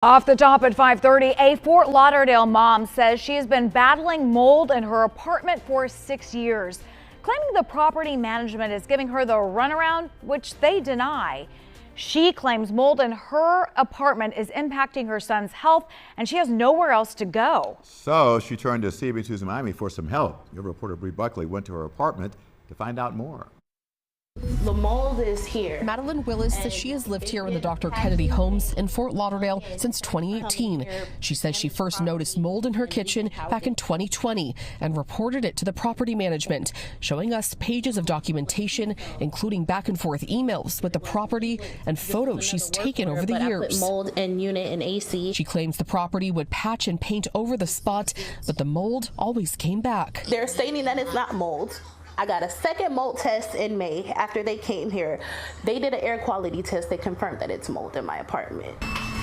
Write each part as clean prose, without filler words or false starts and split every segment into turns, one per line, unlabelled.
Off the top at 5:30, a Fort Lauderdale mom says she has been battling mold in her apartment for 6 years, claiming the property management is giving her the runaround, which they deny. She claims mold in her apartment is impacting her son's health, and she has nowhere else to go.
So she turned to CBS News Miami for some help. Your reporter Bree Buckley went to her apartment to find out more.
The mold is here.
Madeline Willis says she has lived here in the Dr. Kennedy homes in Fort Lauderdale since 2018. She says she first noticed mold in her kitchen back in 2020 and reported it to the property management, showing us pages of documentation, including back and forth emails with the property and photos she's taken over the years.
I put mold in unit and AC.
She claims the property would patch and paint over the spot, but the mold always came back.
They're stating that it's not mold. I got a second mold test in May after they came here. They did an air quality test. They confirmed that it's mold in my apartment.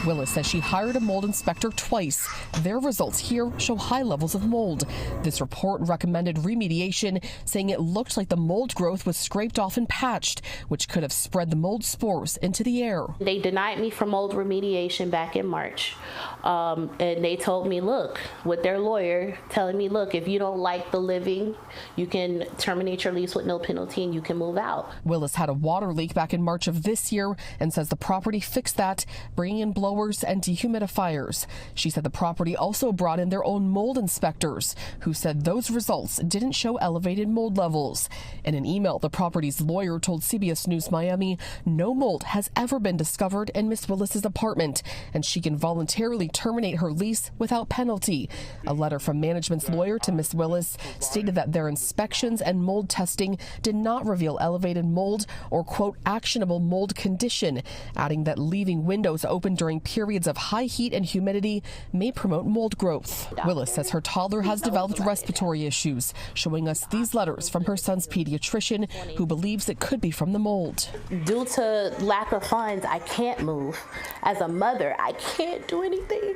Willis says she hired a mold inspector twice. Their results here show high levels of mold. This report recommended remediation, saying it looked like the mold growth was scraped off and patched, which could have spread the mold spores into the air.
They denied me for mold remediation back in March. And they told me, look, with their lawyer telling me, look, if you don't like the living, you can terminate your lease with no penalty and you can move out.
Willis had a water leak back in March of this year and says the property fixed that, bringing in blowers and dehumidifiers. She said the property also brought in their own mold inspectors, who said those results didn't show elevated mold levels. In an email, the property's lawyer told CBS News Miami no mold has ever been discovered in Miss Willis's apartment, and she can voluntarily terminate her lease without penalty. A letter from management's lawyer to Miss Willis stated that their inspections and mold testing did not reveal elevated mold or, quote, actionable mold condition, adding that leaving windows open during periods of high heat and humidity may promote mold growth. Willis says her toddler has developed respiratory issues, showing us these letters from her son's pediatrician, who believes it could be from the mold.
Due to lack of funds, I can't move. As a mother, I can't do anything.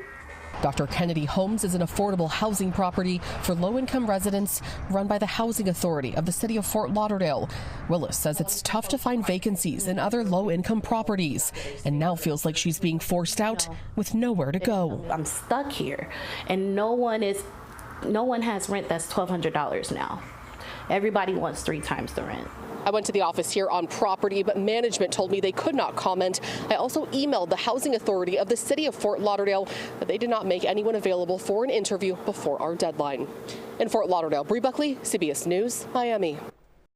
Dr. Kennedy Homes is an affordable housing property for low-income residents run by the Housing Authority of the city of Fort Lauderdale. Willis says it's tough to find vacancies in other low-income properties and now feels like she's being forced out with nowhere to go.
I'm stuck here, and no one has rent that's $1,200 now. Everybody wants 3 times the rent.
I went to the office here on property, but management told me they could not comment. I also emailed the Housing Authority of the city of Fort Lauderdale, but they did not make anyone available for an interview before our deadline. In Fort Lauderdale, Bree Buckley, CBS News, Miami.